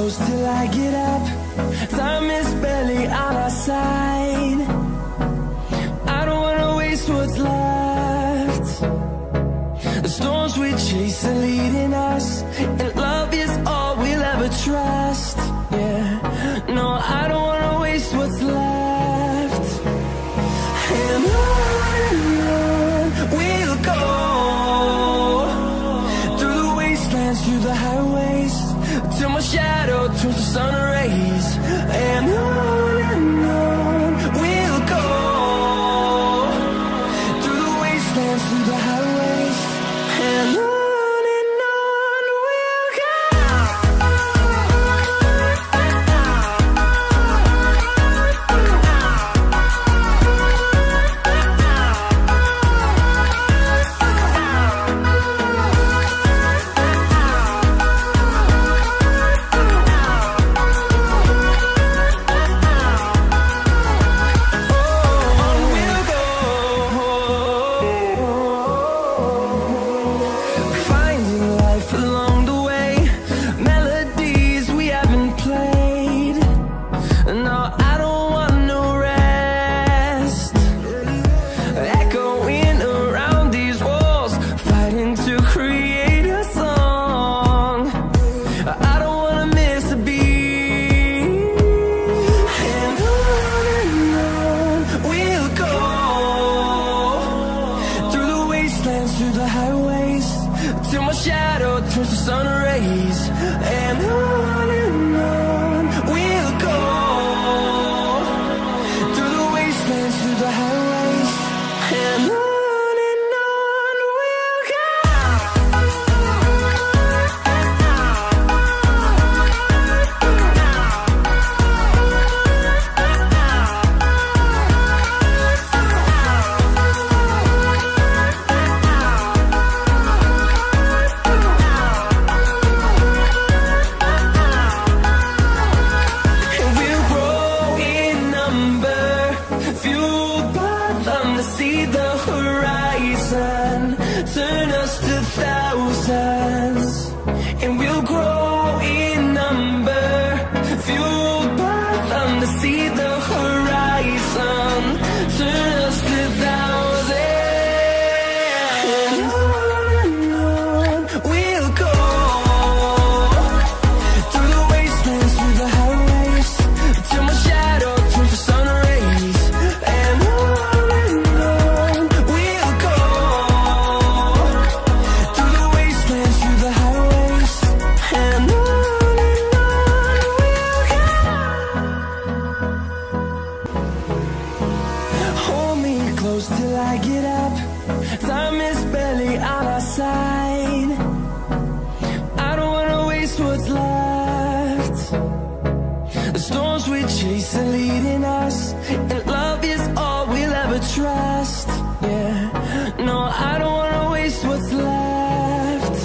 close till I get up. Time is barely on our side. I don't wanna waste what's left. The storms we chase are leading us, and love is all we'll ever trust. Yeah, no, I don't wanna waste what's left. And on we'll go, through the wastelands, through the highways, till my shadow turns to sun rays. And on we'll go, through the wastelands, through the highways, and on we'll go. Through the highways, till my shadow turns to sun rays. And on we'll go, through the wastelands, through the highways, and on we'll go. See the horizon, turn us to thousands, and we'll grow in number, fueled by them to see the horizon, turn us to thousands. And on we'll go, through the wastelands, through the highways, till my shadow turns to sun rays. And close till I get up. Time is barely on our side. I don't wanna waste what's left. The storms we chase are leading us, and love is all we'll ever trust. Yeah, no, I don't wanna waste what's left.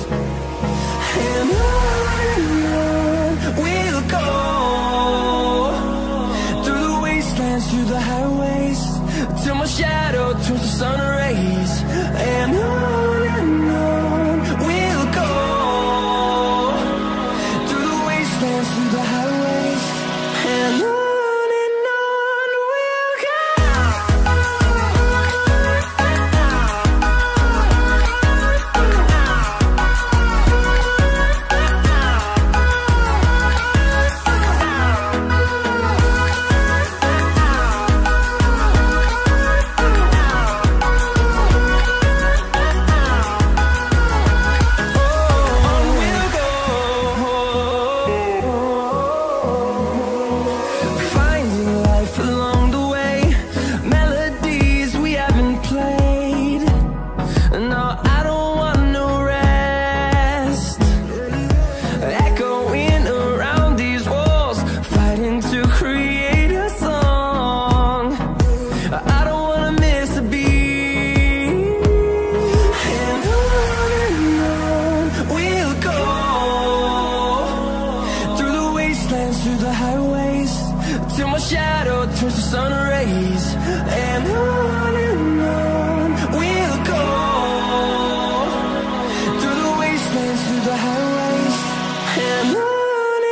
And on we'll go, through the wastelands, through the highways, till my shadow turns to sun rays. And on we'll go, through the wastelands, through the highways, and on we'll go. shadow turns to sun rays, and on we'll go, through the wastelands, through the highways, and on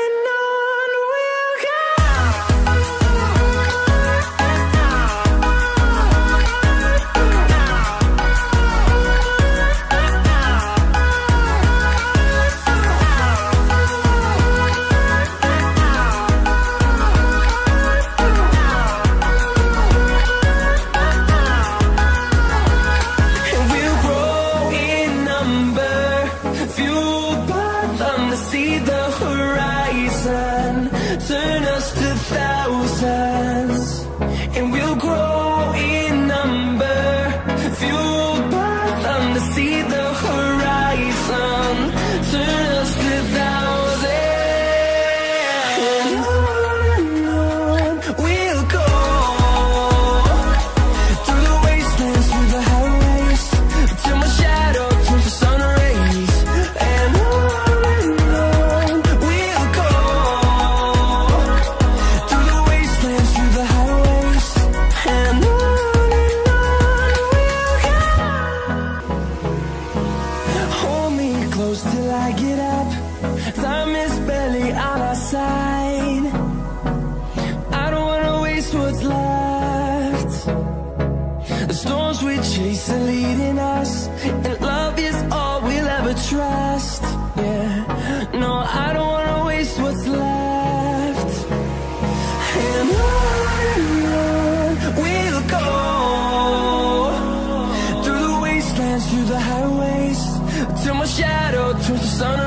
grow in number, fueled by them to see the horizon, turn us to thousands. And on we'll go, through the wastelands, through the highways, till my shadow turns to sun rays. And on we'll go, through the wastelands, through the highways, and on we'll go. Hold me close till I get up, time is barely on our side. I don't wanna waste what's left. The storms we chase are leading us, and love is all we'll ever trust. Yeah, no, I don't wanna waste what's left. And on we'll go, through the wastelands, through the highways, till my shadow turns to sun